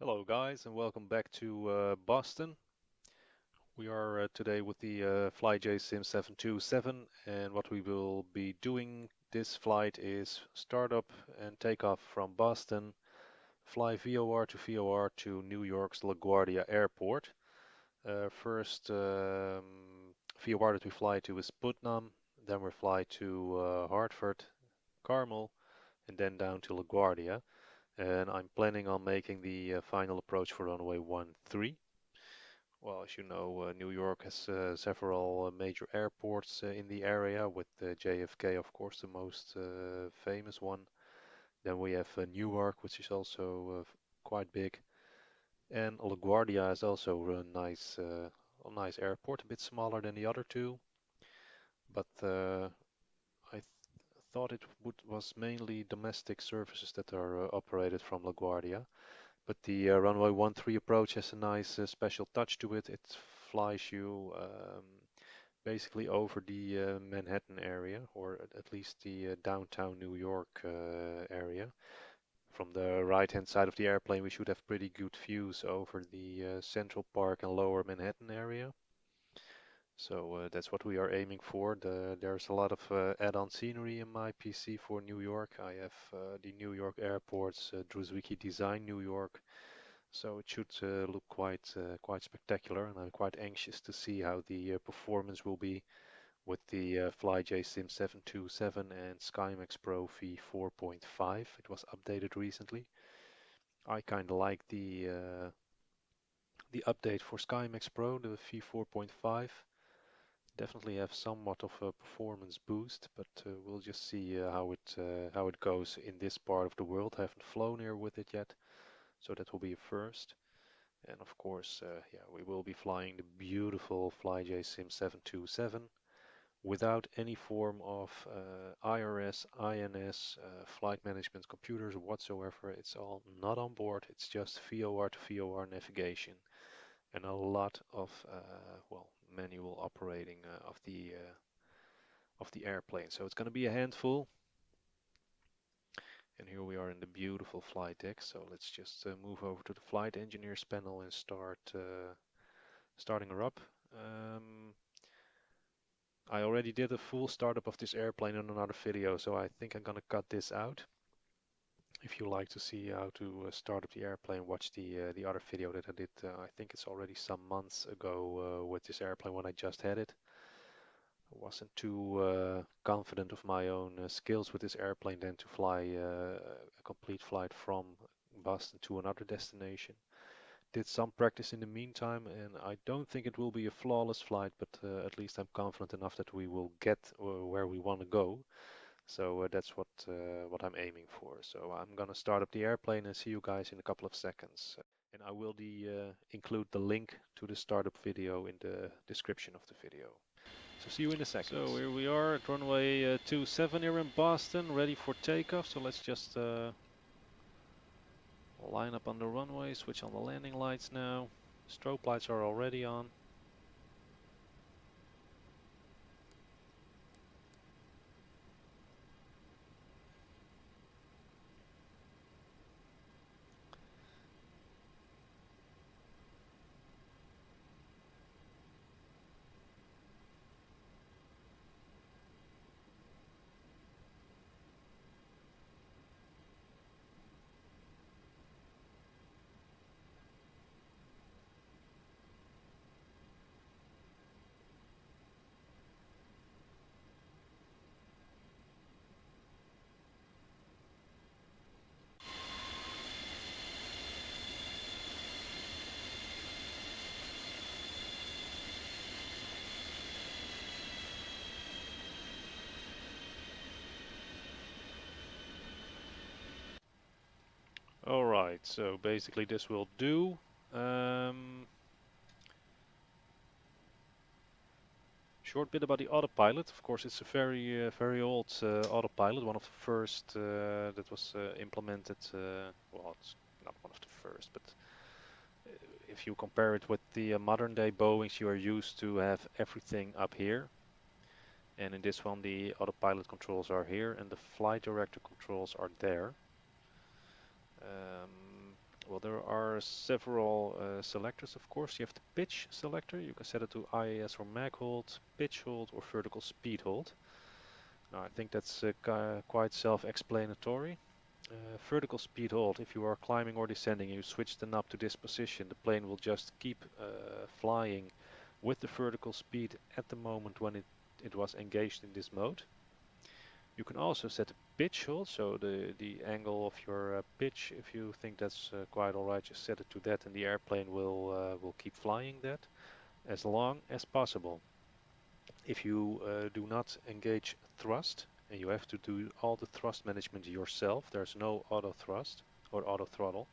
Hello guys and welcome back to Boston. We are today with the FlyJSim 727 and what we will be doing this flight is start up and take off from Boston, fly VOR to New York's LaGuardia Airport. First VOR that we fly to is Putnam, then we fly to Hartford, Carmel, and then down to LaGuardia. And I'm planning on making the final approach for runway 13. Well, as you know, New York has several major airports in the area, with JFK, of course, the most famous one. Then we have Newark, which is also quite big, and LaGuardia is also a nice airport, a bit smaller than the other two. But I thought it was mainly domestic services that are operated from LaGuardia. But the runway 13 approach has a nice special touch to it. It flies you basically over the Manhattan area, or at least the downtown New York area. From the right-hand side of the airplane, we should have pretty good views over the Central Park and Lower Manhattan area. So that's what we are aiming for. There's a lot of add-on scenery in my PC for New York. I have the New York airports, Drzewiecki Design New York, so it should look quite spectacular, and I'm quite anxious to see how the performance will be with the FlyJSim 727 and SkyMax Pro V4.5. It was updated recently. I kind of like the update for SkyMax Pro, the V4.5. Definitely have somewhat of a performance boost, but we'll just see how it goes in this part of the world. I haven't flown here with it yet, so that will be a first. And of course, yeah, we will be flying the beautiful FlyJSim 727 without any form of IRS, INS, flight management computers whatsoever. It's all not on board. It's just VOR to VOR navigation and a lot of well, manual operating of the airplane. So it's going to be a handful. And here we are in the beautiful flight deck. So let's just move over to the flight engineers panel and starting her up. Um, I already did a full startup of this airplane in another video, so I think I'm gonna cut this out. If you like to see how to start up the airplane, watch the other video that I did. I think it's already some months ago with this airplane when I just had it. I wasn't too confident of my own skills with this airplane then to fly a complete flight from Boston to another destination. Did some practice in the meantime, and I don't think it will be a flawless flight, but at least I'm confident enough that we will get where we want to go. So that's what I'm aiming for. So I'm gonna start up the airplane and see you guys in a couple of seconds. And I will include the link to the startup video in the description of the video. So see you in a second. So here we are at runway 27 here in Boston, ready for takeoff. So let's just line up on the runway, switch on the landing lights now. Strobe lights are already on. All right, so basically this will do. Um, Short bit about the Autopilot. Of course, it's a very old Autopilot, one of the first that was implemented. Well, it's not one of the first, but if you compare it with the modern day Boeings, you are used to have everything up here. And in this one, the Autopilot controls are here and the flight director controls are there. Um, Well, there are several selectors, of course. You have the pitch selector. You can set it to IAS or mag hold, pitch hold, or vertical speed hold. Now, I think that's quite self-explanatory. Vertical speed hold, if you are climbing or descending and you switch the knob to this position, the plane will just keep flying with the vertical speed at the moment when it was engaged in this mode. You can also set a pitch hold, so the angle of your pitch, if you think that's quite alright, just set it to that and the airplane will keep flying that as long as possible. If you do not engage thrust, and you have to do all the thrust management yourself, there's no auto thrust or auto throttle.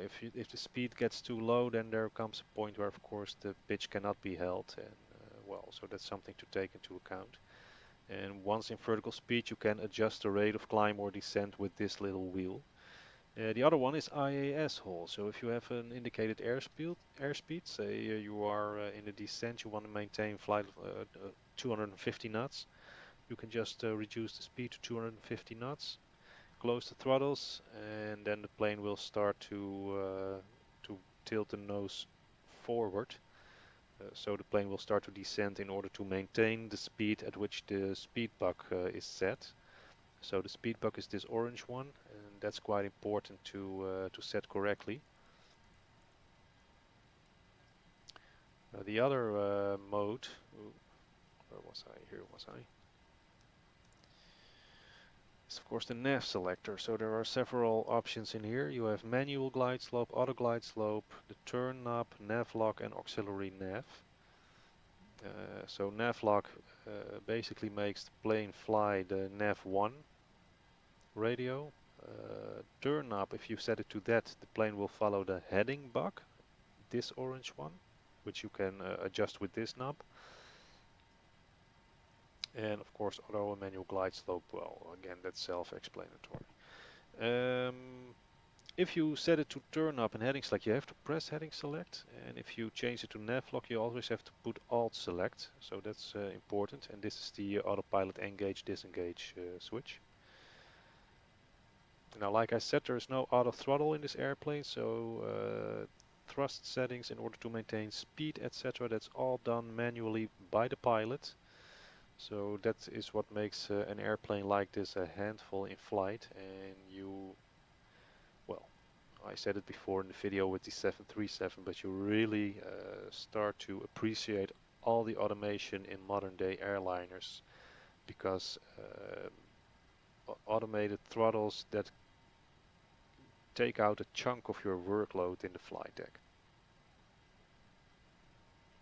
If the speed gets too low, then there comes a point where, of course, the pitch cannot be held, and well, so that's something to take into account. And once in vertical speed, you can adjust the rate of climb or descent with this little wheel. The other one is IAS hold. So if you have an indicated airspeed, say you are in the descent, you want to maintain flight 250 knots, you can just reduce the speed to 250 knots, close the throttles, and then the plane will start to tilt the nose forward. So the plane will start to descend in order to maintain the speed at which the speed buck is set. So the speed buck is this orange one, and that's quite important to set correctly. The other mode, where was I? Here was I. Is of course the nav selector. So there are several options in here. You have manual glide slope, auto glide slope, the turn knob, nav lock, and auxiliary nav. So nav lock basically makes the plane fly the nav 1 radio. Turn knob, if you set it to that, the plane will follow the heading buck, this orange one, which you can adjust with this knob. And of course auto and manual glide slope, well, again, that's self-explanatory. If you set it to turn up and heading select, you have to press heading select, and if you change it to nav lock, you always have to put alt select, so that's important. And this is the autopilot engage disengage switch. Now, like I said, there is no auto throttle in this airplane, so thrust settings in order to maintain speed, etc., that's all done manually by the pilot. So that is what makes an airplane like this a handful in flight, and you, well, I said it before in the video with the 737, but you really start to appreciate all the automation in modern day airliners, because automated throttles that take out a chunk of your workload in the flight deck.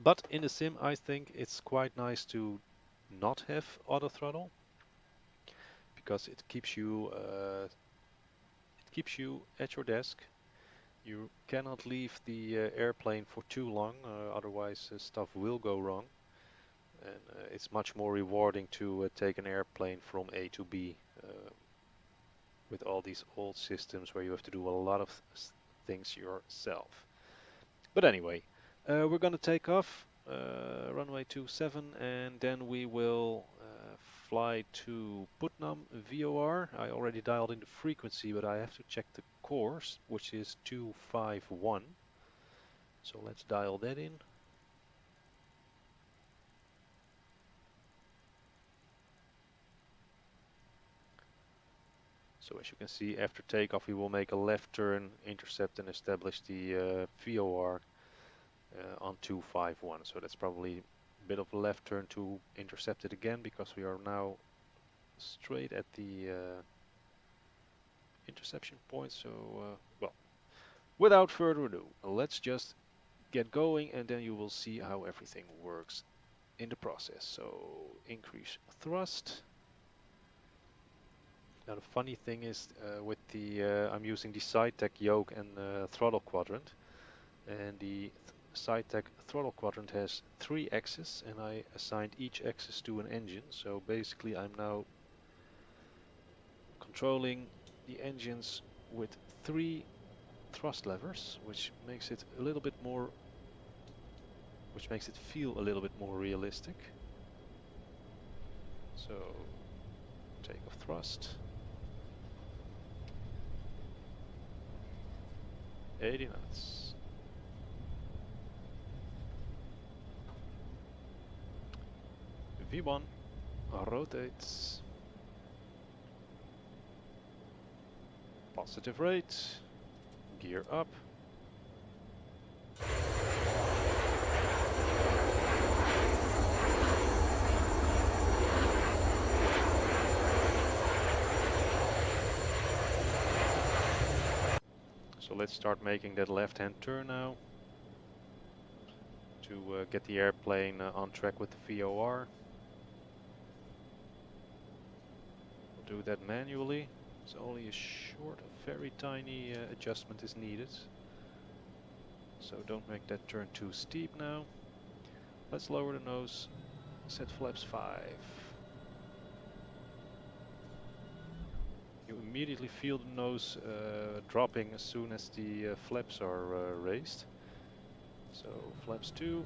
But in the sim, I think it's quite nice to not have auto throttle, because it keeps you at your desk. You cannot leave the airplane for too long, otherwise stuff will go wrong. And it's much more rewarding to take an airplane from A to B with all these old systems where you have to do a lot of things yourself. But anyway, we're going to take off runway 27, and then we will fly to Putnam VOR. I already dialed in the frequency, but I have to check the course, which is 251. So let's dial that in. So as you can see, after takeoff we will make a left turn, intercept and establish the VOR on 251. So that's probably a bit of a left turn to intercept it again, because we are now straight at the interception point. So, well, without further ado, let's just get going, and then you will see how everything works in the process. So increase thrust. Now the funny thing is with the I'm using the SideTech yoke and throttle quadrant, and the SideTech throttle quadrant has 3 axes, and I assigned each axis to an engine. So basically I'm now controlling the engines with 3 thrust levers, which makes it a little bit more, which makes it feel a little bit more realistic. So take off thrust. 80 knots. V1 rotates. Positive rate. Gear up. So let's start making that left-hand turn now to get the airplane on track with the VOR. We'll do that manually. It's only a short, very tiny adjustment is needed. So don't make that turn too steep now. Let's lower the nose, set flaps 5. You immediately feel the nose dropping as soon as the flaps are raised. So flaps 2.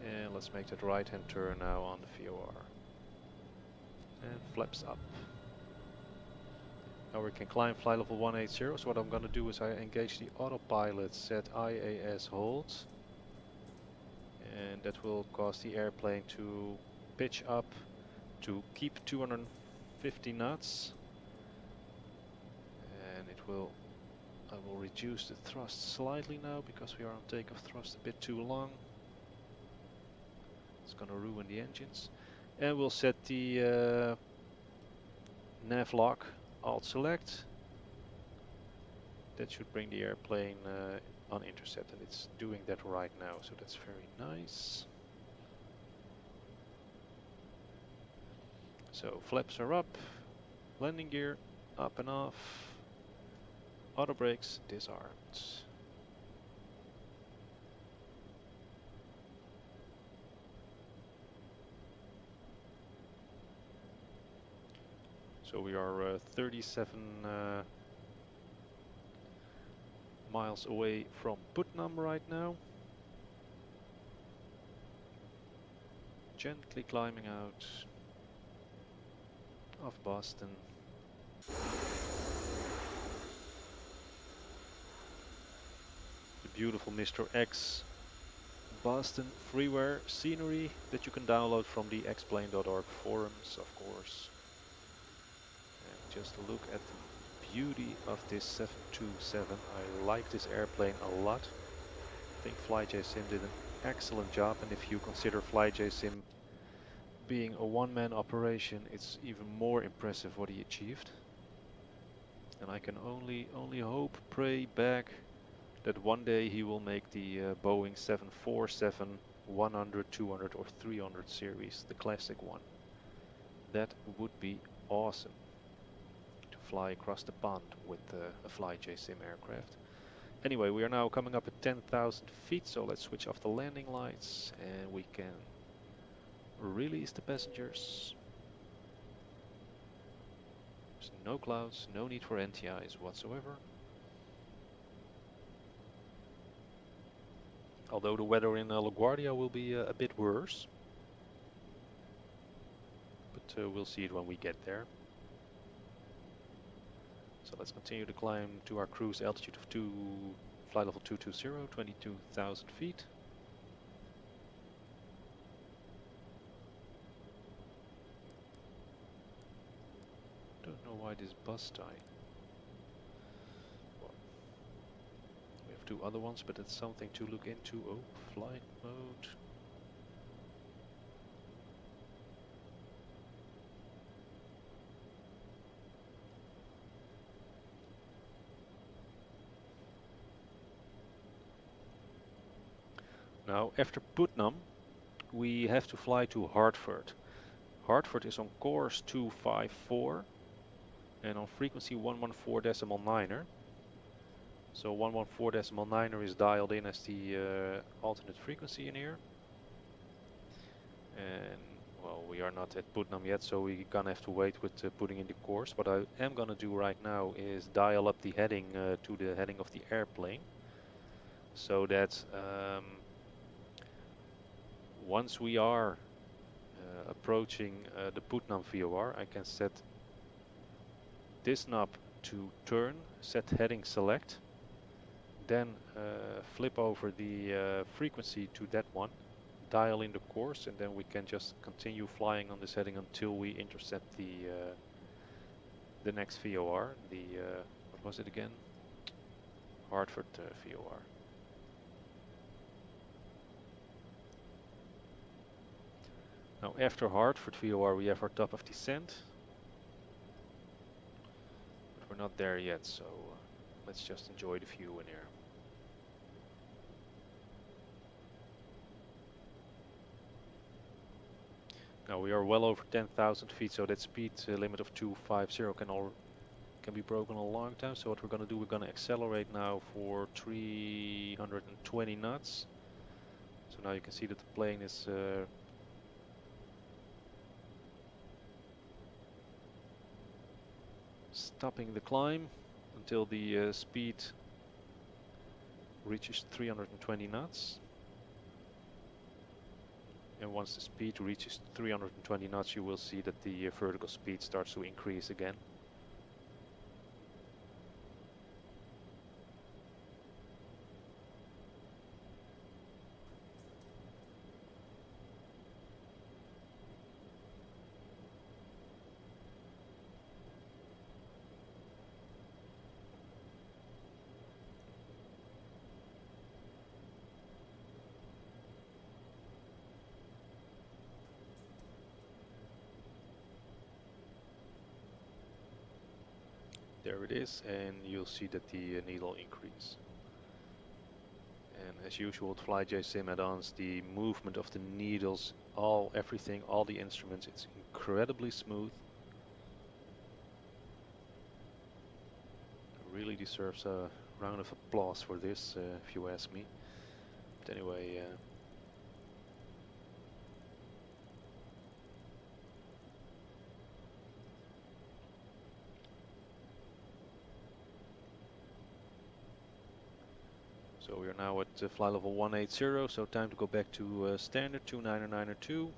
And let's make that right hand turn now on the VOR. And flaps up. Now we can climb fly level 180. So what I'm going to do is I engage the autopilot, set IAS holds. And that will cause the airplane to pitch up to keep 250 knots. And I will reduce the thrust slightly now because we are on takeoff thrust a bit too long. It's gonna ruin the engines. And we'll set the nav lock, alt select. That should bring the airplane on intercept, and it's doing that right now, so that's very nice. So flaps are up, landing gear up and off, auto brakes disarmed. So we are 37 miles away from Putnam right now. Gently climbing out of Boston. The beautiful Mr.X Boston freeware scenery that you can download from the explain.org forums, of course. And just look at the beauty of this 727. I like this airplane a lot. I think FlyJSim did an excellent job, and if you consider FlyJSim being a one-man operation, it's even more impressive what he achieved. And I can only hope, pray, beg that one day he will make the Boeing 747 100, 200 or 300 series, the classic one. That would be awesome to fly across the pond with a FlyJSim aircraft. Anyway, we are now coming up at 10,000 feet, so let's switch off the landing lights and we can release the passengers. There's no clouds, no need for NTIs whatsoever. Although the weather in La Guardia will be a bit worse. But we'll see it when we get there. So let's continue to climb to our cruise altitude of flight level 220, 22,000 feet. Don't know why this bus died. Well, we have 2 other ones, but it's something to look into. Oh, flight mode. Now, after Putnam, we have to fly to Hartford. Hartford is on course 254 and on frequency 114.9er. So 114.9er is dialed in as the alternate frequency in here. And well, we are not at Putnam yet, so we're gonna have to wait with putting in the course. What I am gonna do right now is dial up the heading to the heading of the airplane, so that once we are approaching the Putnam VOR, I can set this knob to turn, set heading select, then flip over the frequency to that one, dial in the course, and then we can just continue flying on this heading until we intercept the next VOR, what was it again? Hartford VOR. Now after Hartford VOR we have our top of descent, but we're not there yet, so let's just enjoy the view in here. Now we are well over 10,000 feet, so that speed limit of 250 can be broken a long time. So what we're going to do, we're going to accelerate now for 320 knots. So now you can see that the plane is stopping the climb until the speed reaches 320 knots. And once the speed reaches 320 knots, you will see that the vertical speed starts to increase again. There it is, and you'll see that the needle increase. And as usual with FlyJSim add-ons, the movement of the needles, everything, all the instruments, it's incredibly smooth. It really deserves a round of applause for this, if you ask me. But anyway, so we are now at fly level 180, so time to go back to standard 29902.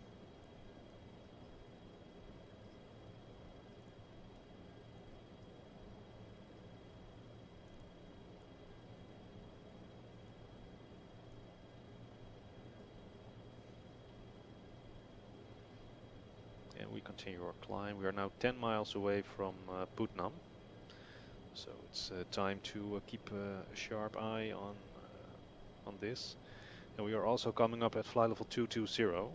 And we continue our climb. We are now 10 miles away from Putnam. So it's time to keep a sharp eye on this. And we are also coming up at fly level 220.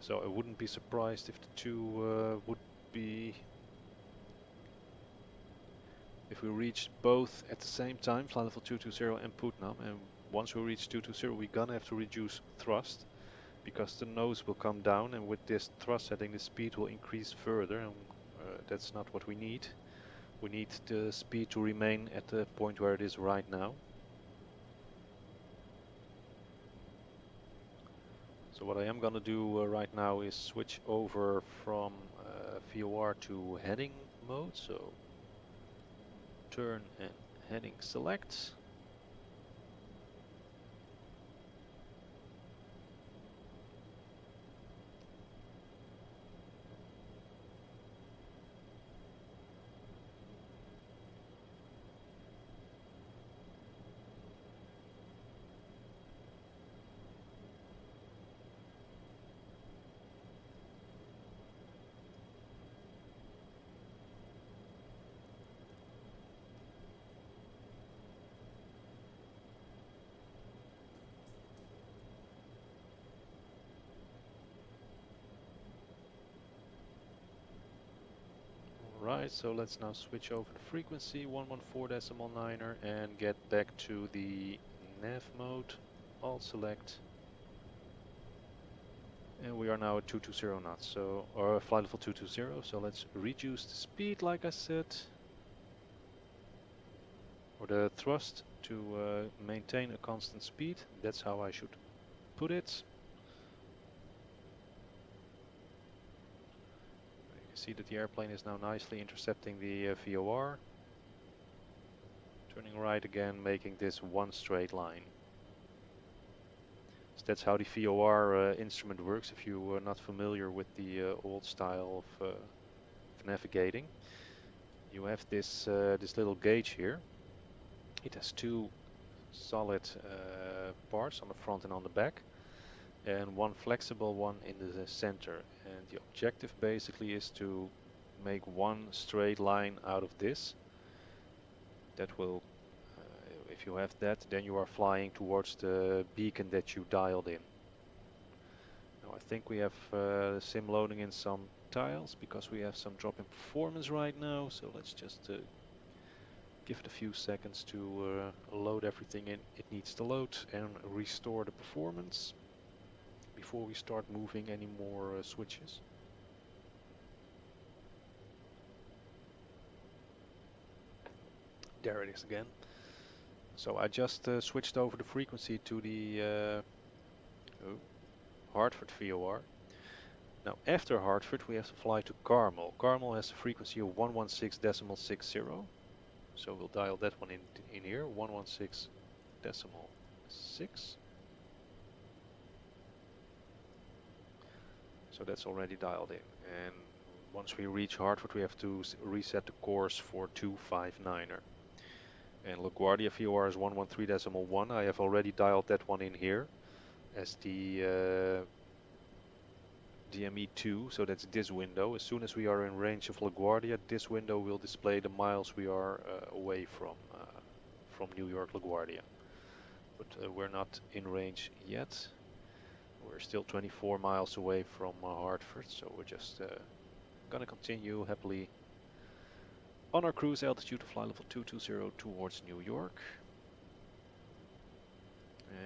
So I wouldn't be surprised if the two would be, if we reach both at the same time, fly level 220 and Putnam. And once we reach 220, we're gonna have to reduce thrust because the nose will come down, and with this thrust setting, the speed will increase further, and that's not what we need. We need the speed to remain at the point where it is right now. So what I am going to do right now is switch over from VOR to heading mode. So turn and heading select. Right, so let's now switch over the frequency 114.9er and get back to the nav mode. Alt select. And we are now at 220 knots, so or flight level 220. So let's reduce the speed, like I said, or the thrust to maintain a constant speed. That's how I should put it. You can see that the airplane is now nicely intercepting the VOR. Turning right again, making this one straight line. So that's how the VOR instrument works if you are not familiar with the old style of navigating. you have this little gauge here. It has two solid parts on the front and on the back, and one flexible one in the center. And the objective basically is to make one straight line out of this. That will, if you have that, then you are flying towards the beacon that you dialed in. Now I think we have sim loading in some tiles because we have some drop in performance right now. So let's just give it a few seconds to load everything in. It needs to load and restore the performance before we start moving any more switches. There it is again. So I just switched over the frequency to the Hartford VOR. Now after Hartford we have to fly to Carmel. Carmel has a frequency of 116.60. So we'll dial that one in here, 116.6. So that's already dialed in. And once we reach Hartford, we have to reset the course for 259er. And La Guardia VOR is 113.1. I have already dialed that one in here as the DME2, so that's this window. As soon as we are in range of La Guardia, this window will display the miles we are away from New York La Guardia. But we're not in range yet. We're still 24 miles away from Hartford, so we're just gonna continue happily on our cruise altitude to fly level 220 towards New York.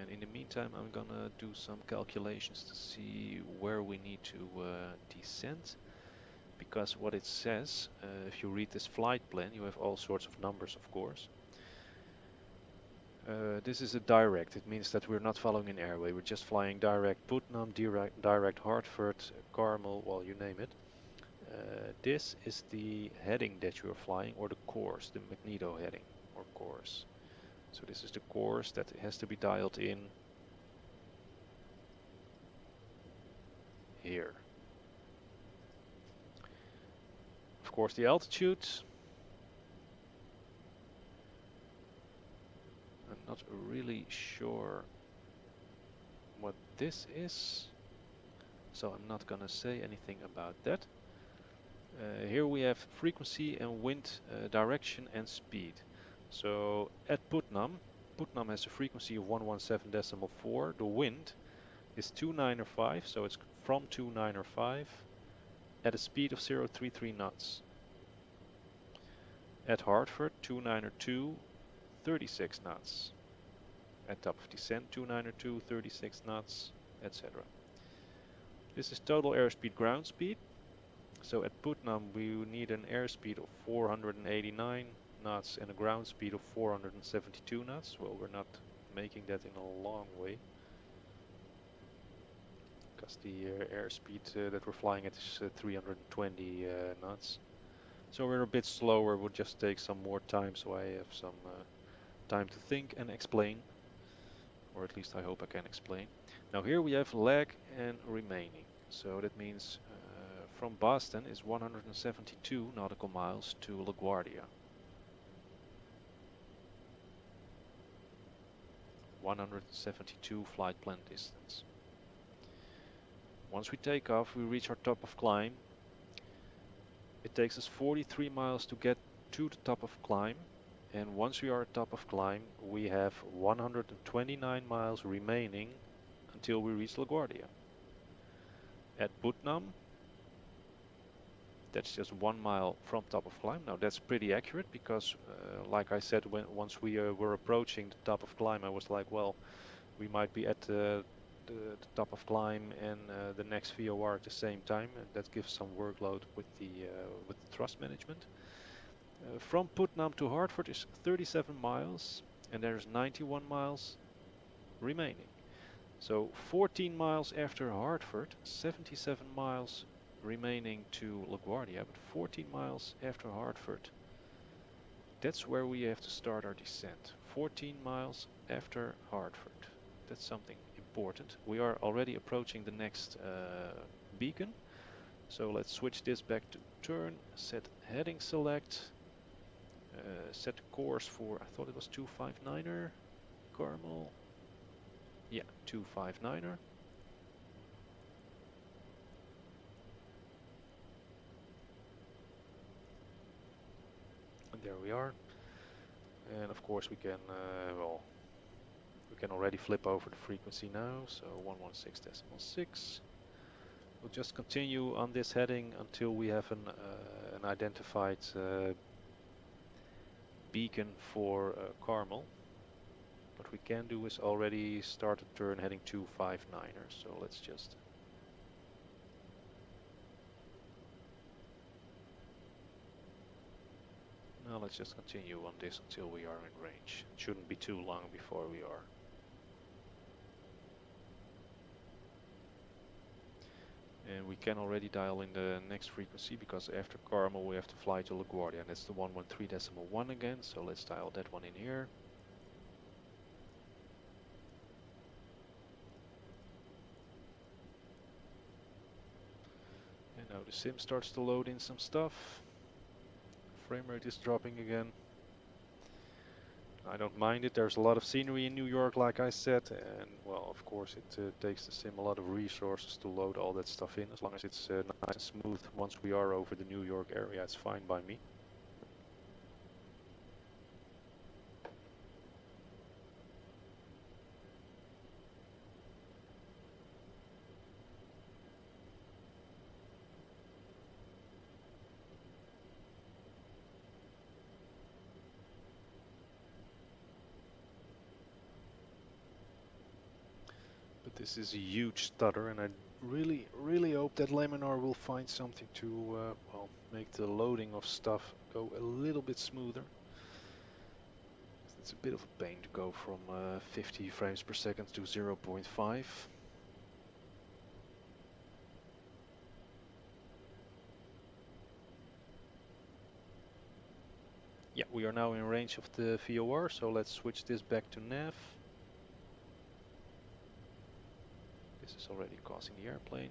And in the meantime, I'm gonna do some calculations to see where we need to descend. Because what it says, if you read this flight plan, you have all sorts of numbers, of course. This is a direct. It means that we're not following an airway. We're just flying direct Putnam, direct Hartford, Carmel, well, you name it. This is the heading that you are flying, or the course, the magneto heading or course. So this is the course that has to be dialed in here. Of course, the altitude. I'm not really sure what this is, so I'm not gonna say anything about that. Here we have frequency and wind direction and speed. So at Putnam has a frequency of 117.4. The wind is 295, so it's from 295 at a speed of 033 knots. At Hartford, 292, 36 knots. At top of descent, 292, 36 knots, etc. This is total airspeed ground speed. So at Putnam we need an airspeed of 489 knots and a ground speed of 472 knots. Well, we're not making that in a long way, because the airspeed that we're flying at is 320 knots. So we're a bit slower, we'll just take some more time so I have some time to think and explain. Or at least I hope I can explain. Now here we have lag and remaining. So that means from Boston is 172 nautical miles to LaGuardia. 172 flight plan distance. Once we take off, we reach our top of climb. It takes us 43 miles to get to the top of climb. And once we are at top of climb, we have 129 miles remaining until we reach LaGuardia. At Putnam, that's just 1 mile from top of climb. Now that's pretty accurate because, like I said, once we were approaching the top of climb, I was like, well, we might be at the top of climb and the next VOR at the same time, and that gives some workload with the thrust management. From Putnam to Hartford is 37 miles, and there's 91 miles remaining. So 14 miles after Hartford, 77 miles remaining to LaGuardia, but 14 miles after Hartford, that's where we have to start our descent. 14 miles after Hartford. That's something important. We are already approaching the next beacon. So let's switch this back to turn, set heading select, set course for, I thought it was 259er, Carmel. Yeah, 259er. And there we are. And of course we can, well, we can already flip over the frequency now, so 116.6. We'll just continue on this heading until we have an identified beacon for Carmel. What we can do is already start a turn heading 259er, so let's just... Now let's just continue on this until we are in range. It shouldn't be too long before we are. And we can already dial in the next frequency because after Carmel we have to fly to La Guardia, and that's the 113.1 again, so let's dial that one in here. And now the sim starts to load in some stuff. Frame rate is dropping again. I don't mind it. There's a lot of scenery in New York, like I said, and well, of course, it takes the sim a lot of resources to load all that stuff in. As long as it's nice and smooth once we are over the New York area, it's fine by me. But this is a huge stutter, and I really hope that Laminar will find something to, well, make the loading of stuff go a little bit smoother. It's a bit of a pain to go from 50 frames per second to 0.5. Yeah, we are now in range of the VOR, so let's switch this back to nav. This is already causing the airplane.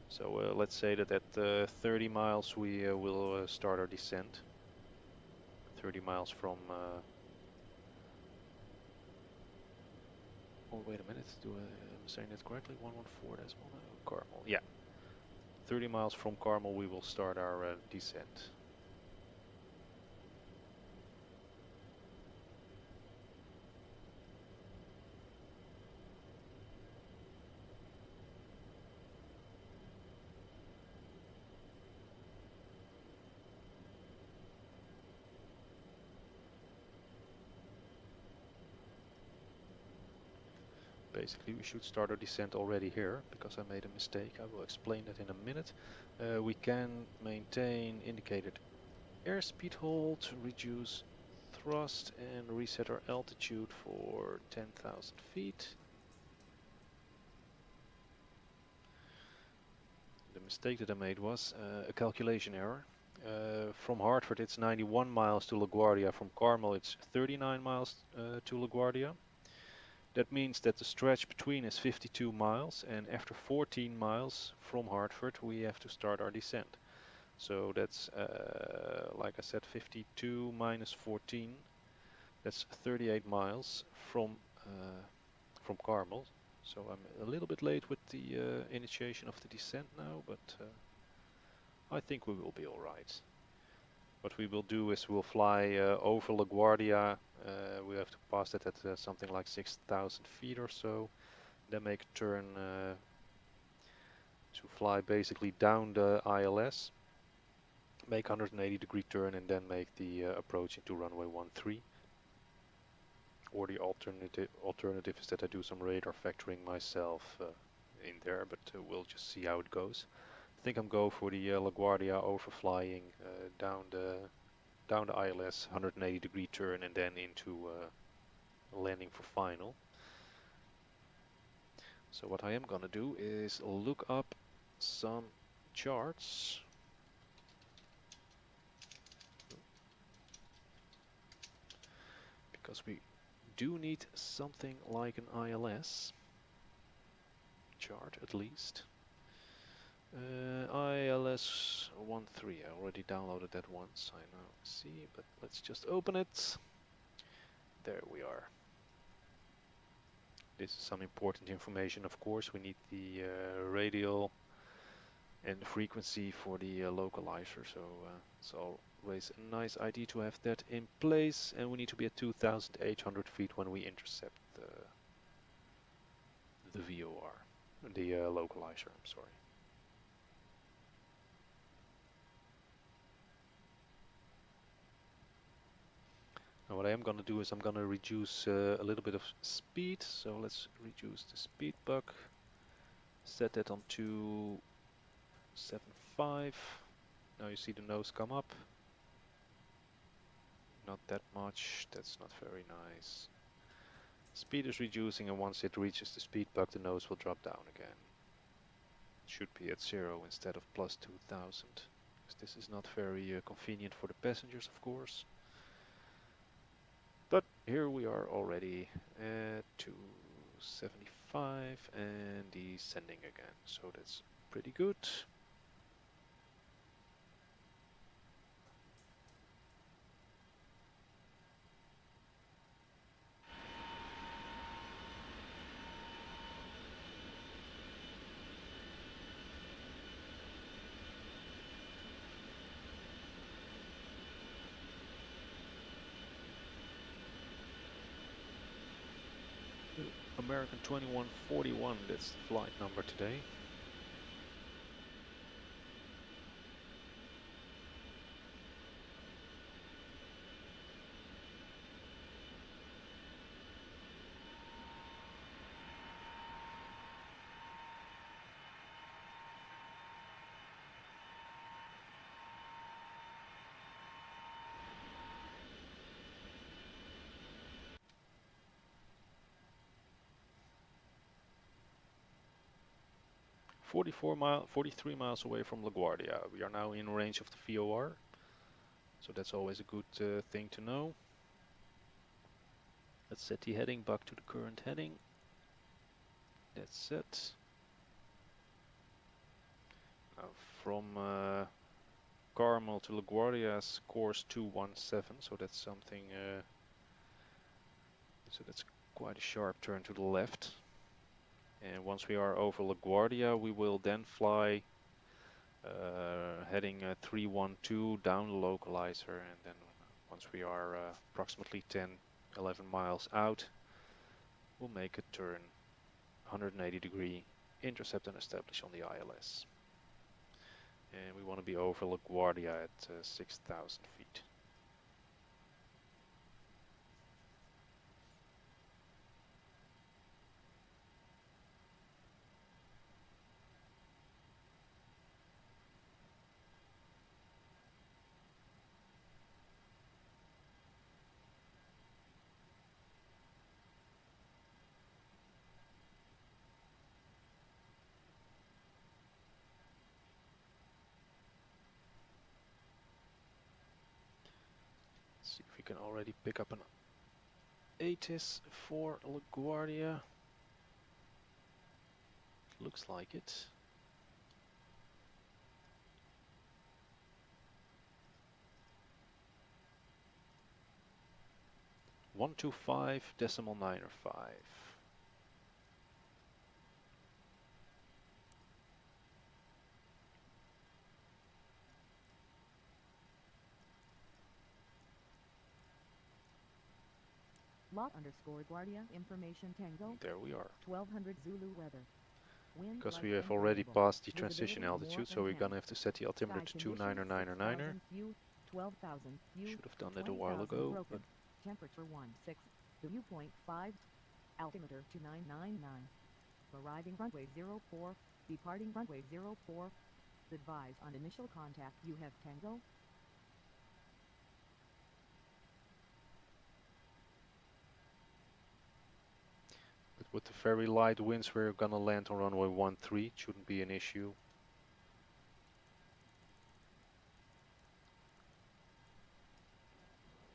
So let's say that at 30 miles we will start our descent. 30 miles from... oh, wait a minute, am I saying that correctly? 114, that's Carmel. Yeah, 30 miles from Carmel we will start our descent. Basically, we should start our descent already here, because I made a mistake. I will explain that in a minute. We can maintain indicated airspeed hold, reduce thrust, and reset our altitude for 10,000 feet. The mistake that I made was a calculation error. From Hartford it's 91 miles to LaGuardia. From Carmel it's 39 miles to LaGuardia. That means that the stretch between is 52 miles, and after 14 miles from Hartford we have to start our descent. So that's, like I said, 52 minus 14. That's 38 miles from Carmel. So I'm a little bit late with the initiation of the descent now, but I think we will be all right. What we will do is we'll fly over LaGuardia. We have to pass that at something like 6,000 feet or so. Then make a turn to fly basically down the ILS. Make 180-degree turn and then make the approach into runway 13. Or the alternative is that I do some radar factoring myself in there, but we'll just see how it goes. I think I'm going for the LaGuardia overflying down the ILS, 180-degree turn, and then into landing for final. So what I am gonna do is look up some charts. Because we do need something like an ILS chart at least. ILS 13. I already downloaded that once, I now see, but let's just open it. There we are. This is some important information, of course. We need the radial and the frequency for the localizer, so it's always a nice idea to have that in place. And we need to be at 2,800 feet when we intercept the VOR, the localizer, I'm sorry. Now what I am going to do is I'm going to reduce a little bit of speed. So let's reduce the speed buck. Set that on 275. Now you see the nose come up. Not that much. That's not very nice. Speed is reducing, and once it reaches the speed buck, the nose will drop down again. It should be at 0 instead of plus 2,000. Because this is not very convenient for the passengers, of course. But here we are already at 275 and descending again, so that's pretty good. American 2141, that's the flight number today. .44 43 miles away from La Guardia. We are now in range of the VOR, so that's always a good thing to know. Let's set the heading back to the current heading. That's set. Now from Carmel to La Guardia is course 217, so that's something. So that's quite a sharp turn to the left. And once we are over La Guardia, we will then fly heading 312 down the localizer, and then once we are approximately 10-11 miles out, we'll make a turn 180-degree, intercept and establish on the ILS. And we want to be over La Guardia at 6,000 feet. Let's see if we can already pick up an ATIS for La Guardia. Looks like it. .125.905. Lot _ Guardia information Tango. There we are. 1200 Zulu weather. Wind Because we have already variable. passed the transition Visibility altitude, so we're gonna have to set the altimeter Sky to 29999er. 12,000 few. Should have done that a while ago, broken. but Temperature 16. Dew point 5. Altimeter 2999. Arriving runway 04. Departing runway 04. Advise on initial contact. You have Tango. with the very light winds, we're gonna land on runway 13. It shouldn't be an issue.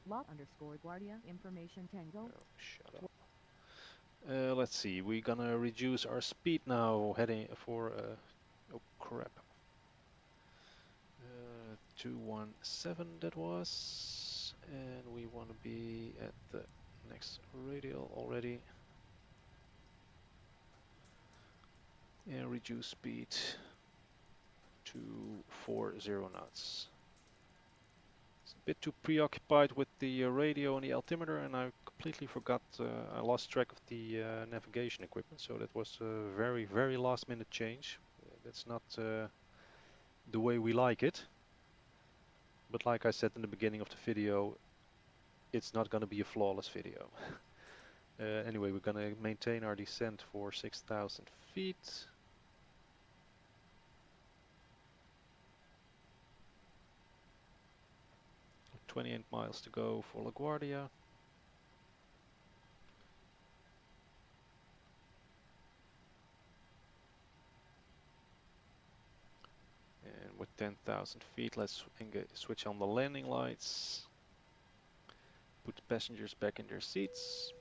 Lot _ Guardia information Tango. Oh, shut up. Let's see, we're gonna reduce our speed now, heading for, oh crap, 217 that was, and we want to be at the next radial already, and reduce speed to 40 knots. It's a bit too preoccupied with the radio and the altimeter, and I completely forgot, I lost track of the navigation equipment, so that was a very, very last minute change. That's not the way we like it. But like I said in the beginning of the video, it's not going to be a flawless video. Anyway, we're going to maintain our descent for 6,000 feet. With 28 miles to go for La Guardia. And with 10,000 feet, let's switch on the landing lights. Put the passengers back in their seats.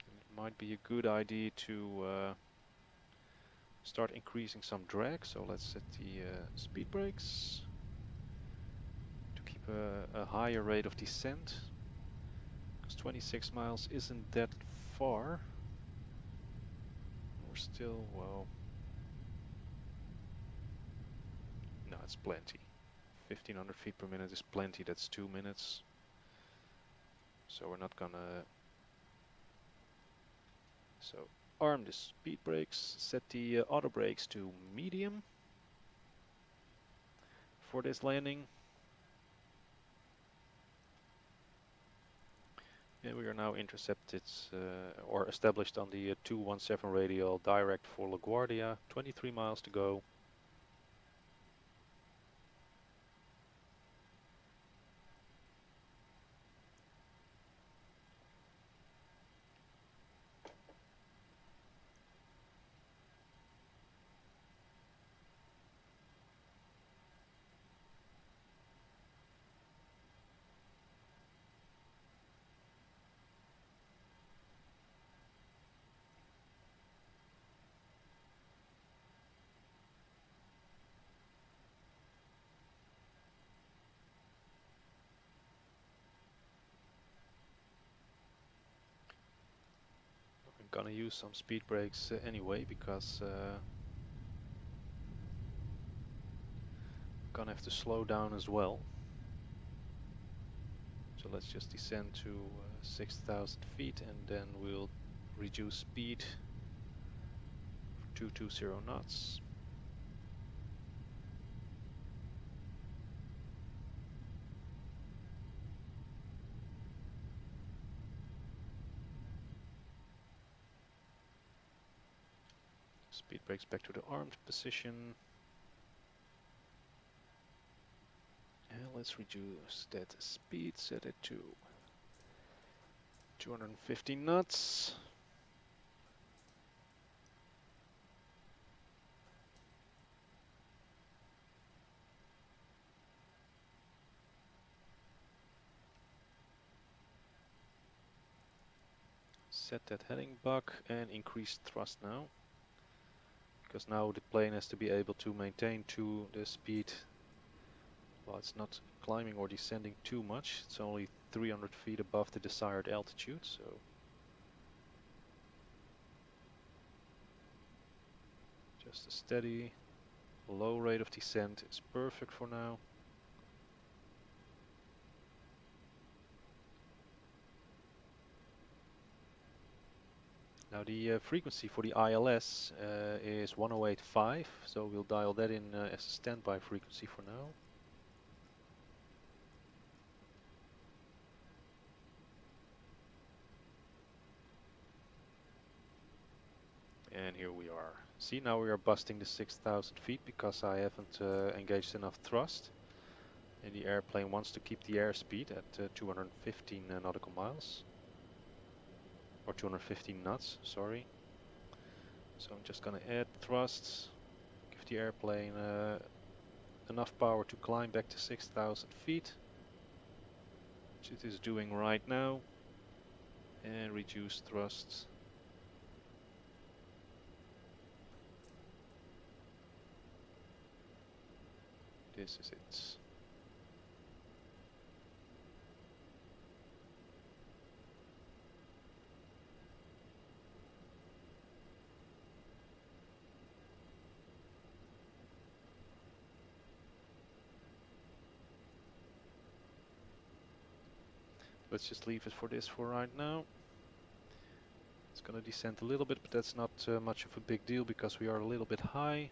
It might be a good idea to start increasing some drag, so let's set the speed brakes to keep a higher rate of descent, because 26 miles isn't that far. We're still, well, no, it's plenty. 1500 feet per minute is plenty, that's 2 minutes. So we're not gonna, so arm the speed brakes, set the auto brakes to medium for this landing. And we are now intercepted or established on the 217 radial direct for La Guardia, 23 miles to go. I'm gonna use some speed brakes anyway, because I'm gonna have to slow down as well. So let's just descend to 6,000 feet and then we'll reduce speed for 220 knots. Speed brakes back to the armed position. And let's reduce that speed, set it to 250 knots. Set that heading buck and increase thrust now, because now the plane has to be able to maintain the speed. Well, it's not climbing or descending too much. It's only 300 feet above the desired altitude, so just a steady, low rate of descent is perfect for now. Now the frequency for the ILS is 108.5, so we'll dial that in as a standby frequency for now. And here we are. See, now we are busting the 6,000 feet because I haven't engaged enough thrust. And the airplane wants to keep the airspeed at 215 nautical miles. Or 215 knots, sorry. So I'm just gonna add thrust, give the airplane enough power to climb back to 6,000 feet, which it is doing right now, and reduce thrust This is it. Let's just leave it for this for right now. It's gonna descend a little bit, but that's not much of a big deal because we are a little bit high.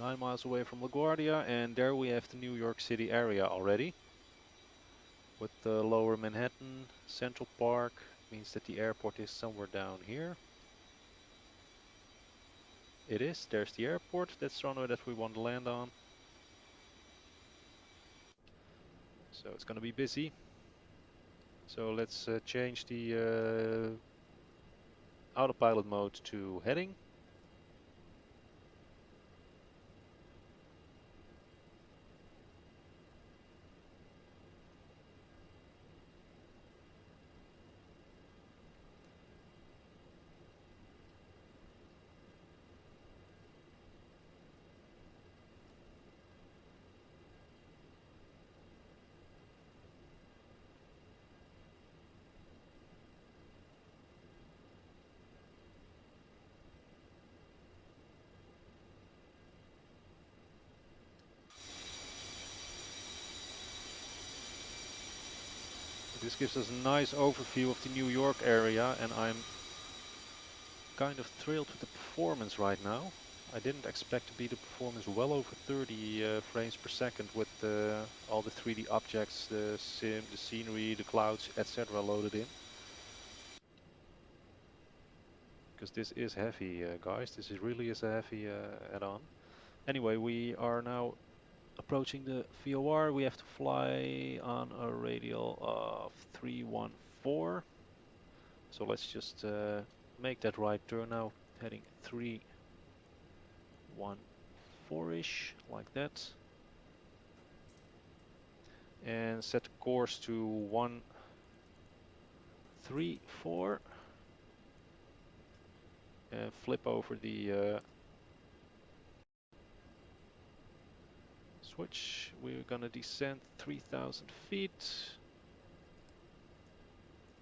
9 miles away from La Guardia, and there we have the New York City area already. With the lower Manhattan, Central Park, means that the airport is somewhere down here. It is, there's the airport, that's the runway that we want to land on. So it's gonna be busy. So let's change the autopilot mode to heading. This gives us a nice overview of the New York area, and I'm kind of thrilled with the performance right now. I didn't expect to be the performance well over 30 frames per second with all the 3D objects, the sim, the scenery, the clouds, etc. loaded in. Because this is heavy, guys. This really is a heavy add-on. Anyway, we are now approaching the VOR. We have to fly on a radial of 314. So let's just make that right turn now, heading 314-ish, like that. And set the course to 134. And flip over the switch. We're gonna descend 3,000 feet.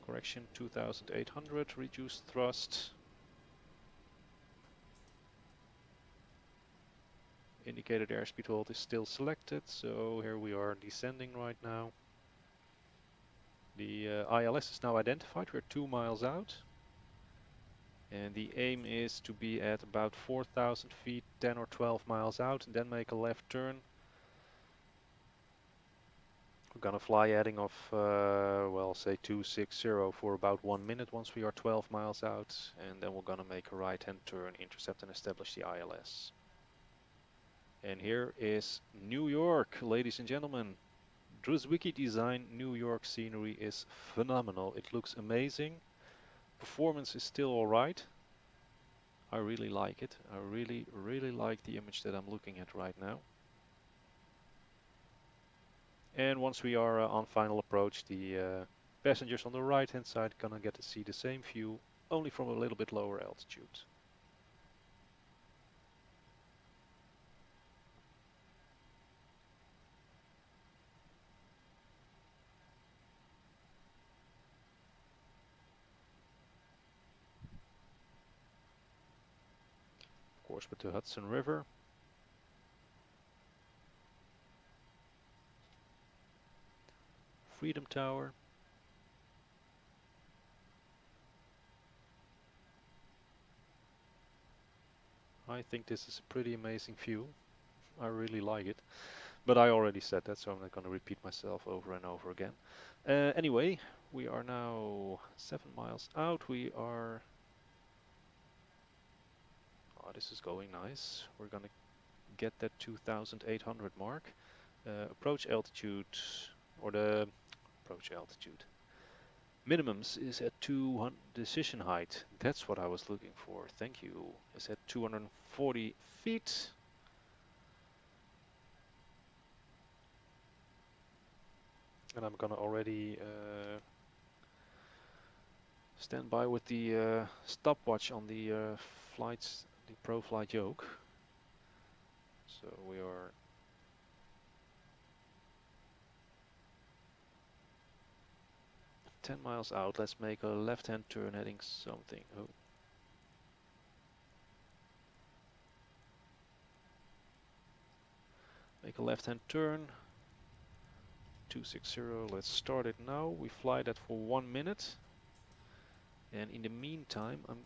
Correction 2,800, reduced thrust. Indicated airspeed hold is still selected, so here we are descending right now. The ILS is now identified, we're 2 miles out. And the aim is to be at about 4,000 feet, 10 or 12 miles out, and then make a left turn. We're gonna fly heading of, well, say 260 for about 1 minute once we are 12 miles out, and then we're gonna make a right-hand turn, intercept and establish the ILS. And here is New York, ladies and gentlemen. Drzewiecki Design New York scenery is phenomenal. It looks amazing. Performance is still alright. I really like it. I really like the image that I'm looking at right now. And once we are on final approach, the passengers on the right hand side gonna get to see the same view, only from a little bit lower altitude. Of course, with the Hudson River. Freedom Tower. I think this is a pretty amazing view. I really like it. But I already said that, so I'm not going to repeat myself over and over again. Anyway, we are now 7 miles out. We are... Oh, this is going nice. We're going to get that 2,800 mark. Approach altitude, or the approach altitude. Minimums is at 200, decision height. That's what I was looking for. Thank you. Is at 240 feet. And I'm gonna already stand by with the stopwatch on the flights the ProFlight yoke. So we are 10 miles out. Let's make a left-hand turn heading something. Oh. Make a left-hand turn. 260. Let's start it now. We fly that for 1 minute. And in the meantime, I'm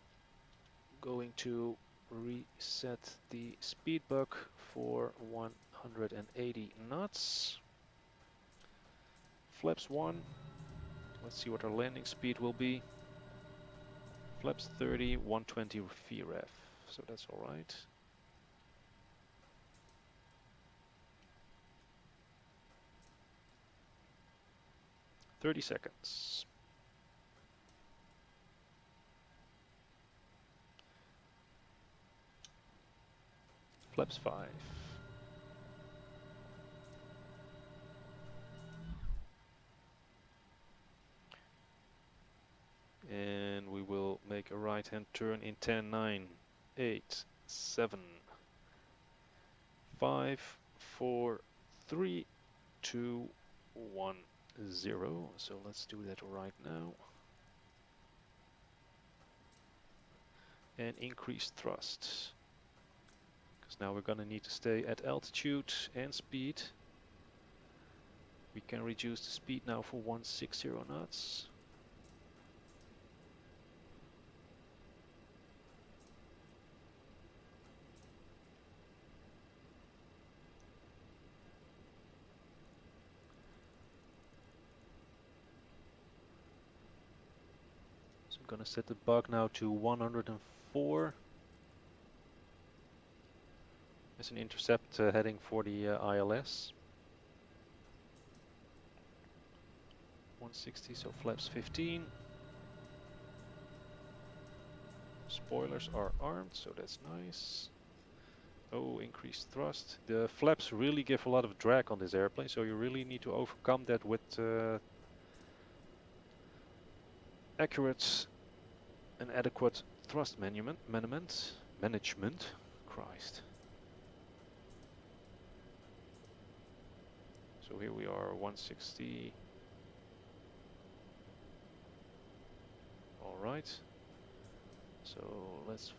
going to reset the speed buck for 180 knots. Flaps 1. Let's see what our landing speed will be. Flaps 30, 120 VREF. So that's all right. 30 seconds. Flaps 5. And we will make a right-hand turn in 10, 9, 8, 7, 5, 4, 3, 2, 1, 0. So let's do that right now. And increase thrust. Because now we're gonna need to stay at altitude and speed. We can reduce the speed now for 160 knots. So I'm gonna set the bug now to 104. As an intercept heading for the ILS. 160, so flaps 15. Spoilers are armed, so that's nice. Oh, increased thrust. The flaps really give a lot of drag on this airplane, so you really need to overcome that with accurate and adequate thrust management. Christ. So here we are, 160. All right. So let's.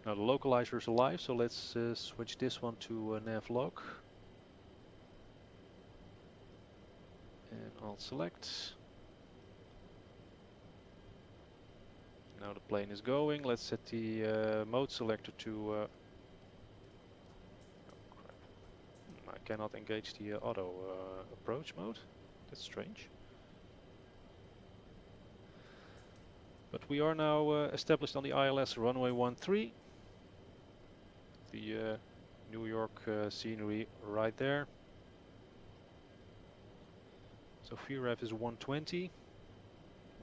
Now the localizer is alive, so let's switch this one to nav lock. And I'll select. Now the plane is going. Let's set the mode selector to. Oh crap. I cannot engage the auto approach mode. That's strange. But we are now established on the ILS runway 13. The New York scenery right there. So VREF is 120.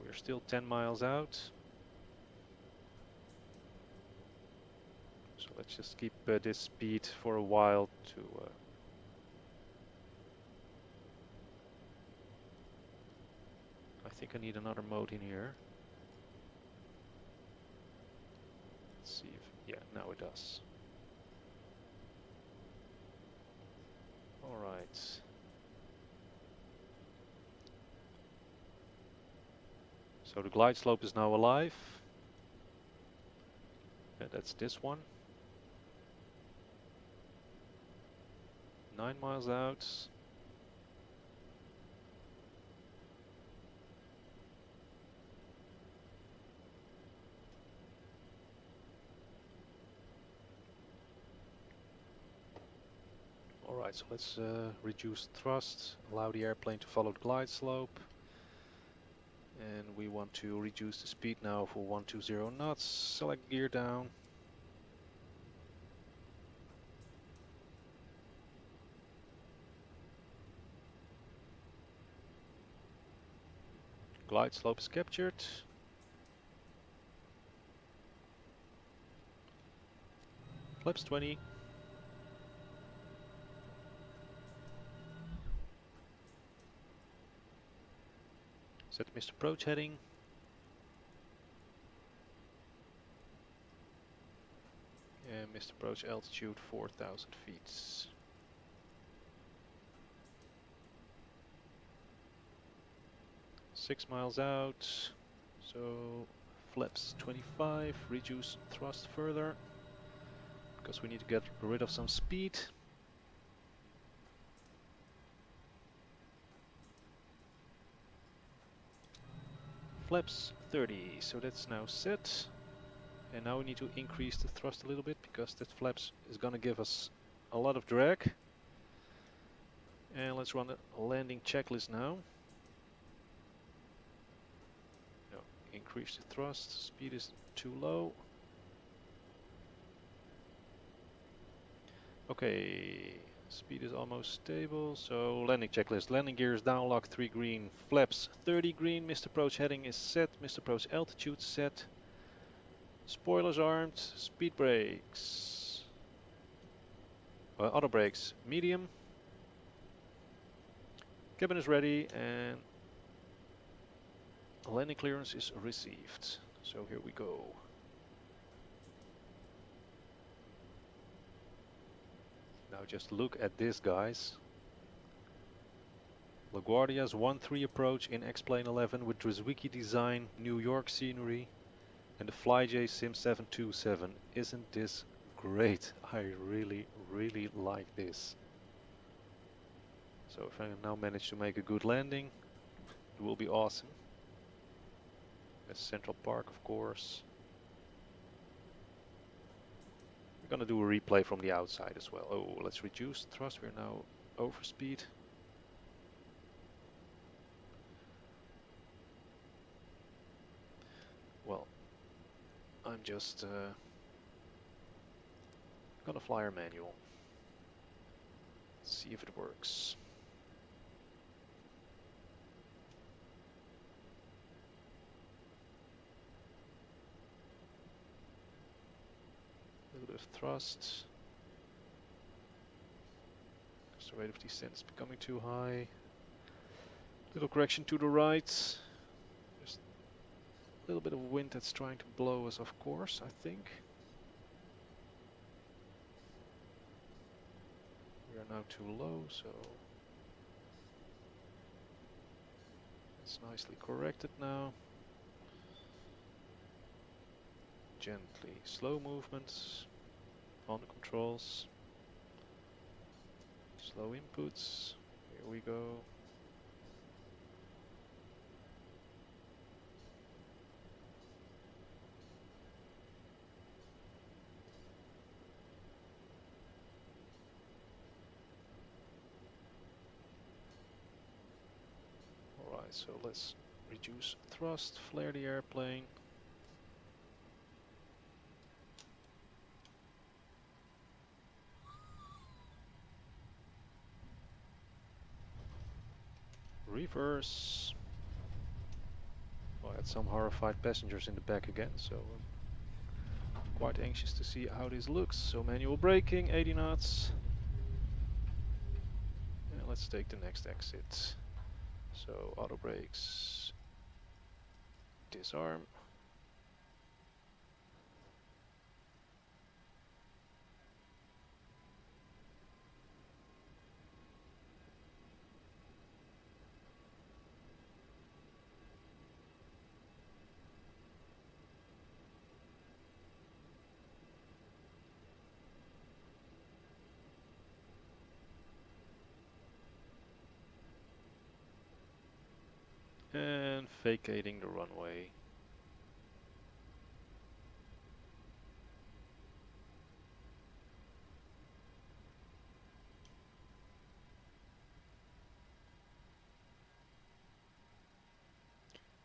We're still 10 miles out. So let's just keep this speed for a while to. I think I need another mode in here. Let's see if. Yeah, now it does. All right. So the glide slope is now alive. Yeah, that's this one. 9 miles out. Alright, so let's reduce thrust, allow the airplane to follow the glide slope. And we want to reduce the speed now for 120 knots. Select gear down. Glide slope is captured. Flaps 20. Set Mr. Approach heading. And Mr. Approach altitude 4,000 feet. 6 miles out. So flaps 25. Reduce thrust further because we need to get rid of some speed. Flaps 30. So that's now set. And now we need to increase the thrust a little bit because that flaps is gonna give us a lot of drag. And let's run a landing checklist now. No, increase the thrust, speed is too low. Okay, speed is almost stable, so landing checklist. Landing gear is down, lock 3 green, flaps 30 green, Mr. Approach heading is set, Mr. Approach altitude set. Spoilers armed, speed brakes. Auto brakes medium. Cabin is ready and landing clearance is received. So here we go. Now just look at this, guys. La Guardia's 1-3 approach in X-Plane 11 with Drzewiecki Design, New York scenery, and the FlyJSim 727. Isn't this great? I really, really like this. So if I now manage to make a good landing, it will be awesome. That's Central Park, of course. We're gonna do a replay from the outside as well. Oh, let's reduce thrust. We're now over speed. Well, I'm just gonna fly our manual. See if it works. A little bit of thrust. The rate of descent is becoming too high. Little correction to the right. There's a little bit of wind that's trying to blow us, of course, I think. We are now too low, so it's nicely corrected now. Gently slow movements on the controls. Slow inputs. Here we go. Alright, so let's reduce thrust, flare the airplane. Reverse. Well, I had some horrified passengers in the back again, so I'm quite anxious to see how this looks. So manual braking, 80 knots. And let's take the next exit. So auto brakes, disarm. And vacating the runway.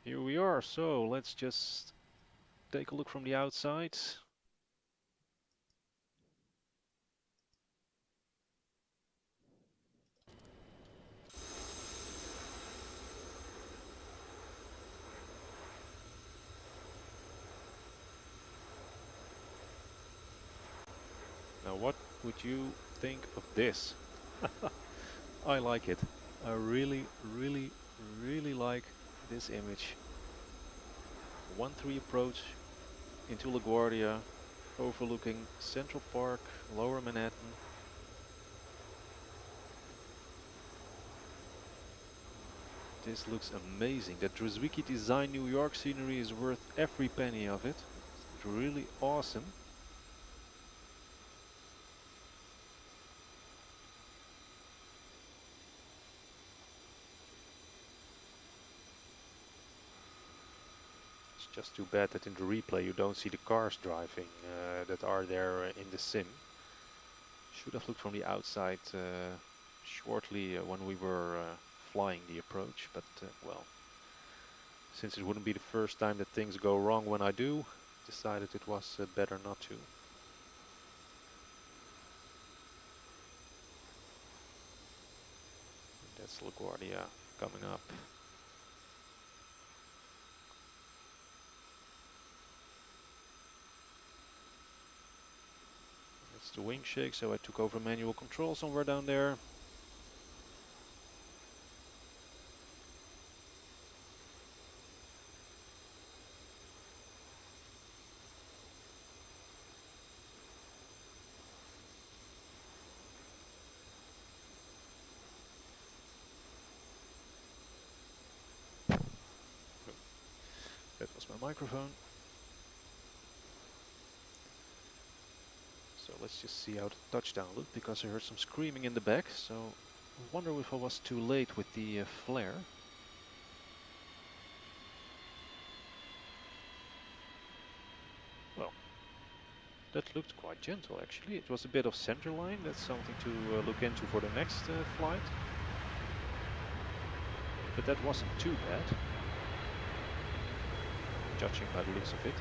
Here we are, so let's just take a look from the outside. Now, what would you think of this? I like it. I really, really, really like this image. 1-3 approach into LaGuardia, overlooking Central Park, Lower Manhattan. This looks amazing. That Drzewiecki Design New York scenery is worth every penny of it. It's really awesome. It's just too bad that in the replay you don't see the cars driving that are there in the sim. Should have looked from the outside shortly when we were flying the approach, but well, since it wouldn't be the first time that things go wrong when I do, decided it was better not to. That's LaGuardia coming up. It's the wing shake, so I took over manual control somewhere down there. That was my microphone. So let's just see how the touchdown looked, because I heard some screaming in the back, so I wonder if I was too late with the flare. Well, that looked quite gentle actually. It was a bit of center line. That's something to look into for the next flight. But that wasn't too bad, judging by the looks of it.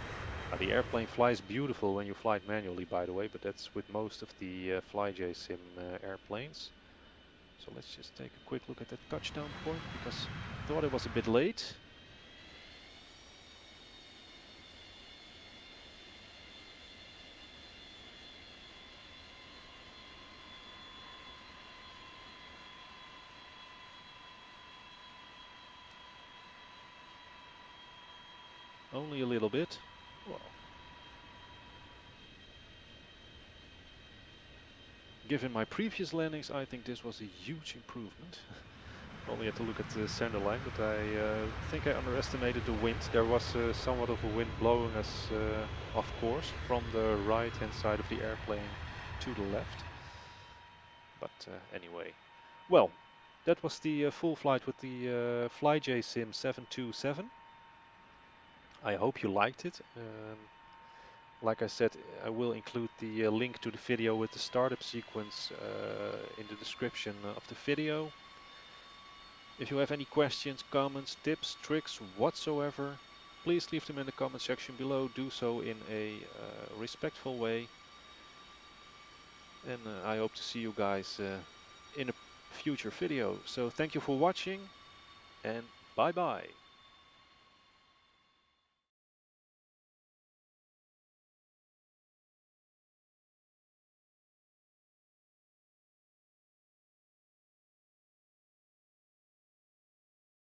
The airplane flies beautiful when you fly it manually, by the way, but that's with most of the FlyJSim airplanes. So let's just take a quick look at that touchdown point, because I thought it was a bit late. Only a little bit. Well, given my previous landings, I think this was a huge improvement. Only had to look at the center line, but I think I underestimated the wind. There was somewhat of a wind blowing us off course from the right-hand side of the airplane to the left. But anyway, well, that was the full flight with the FlyJSim 727. I hope you liked it. Like I said, I will include the link to the video with the startup sequence in the description of the video. If you have any questions, comments, tips, tricks, whatsoever, please leave them in the comment section below. Do so in a respectful way. And I hope to see you guys in a future video. So thank you for watching, and bye bye.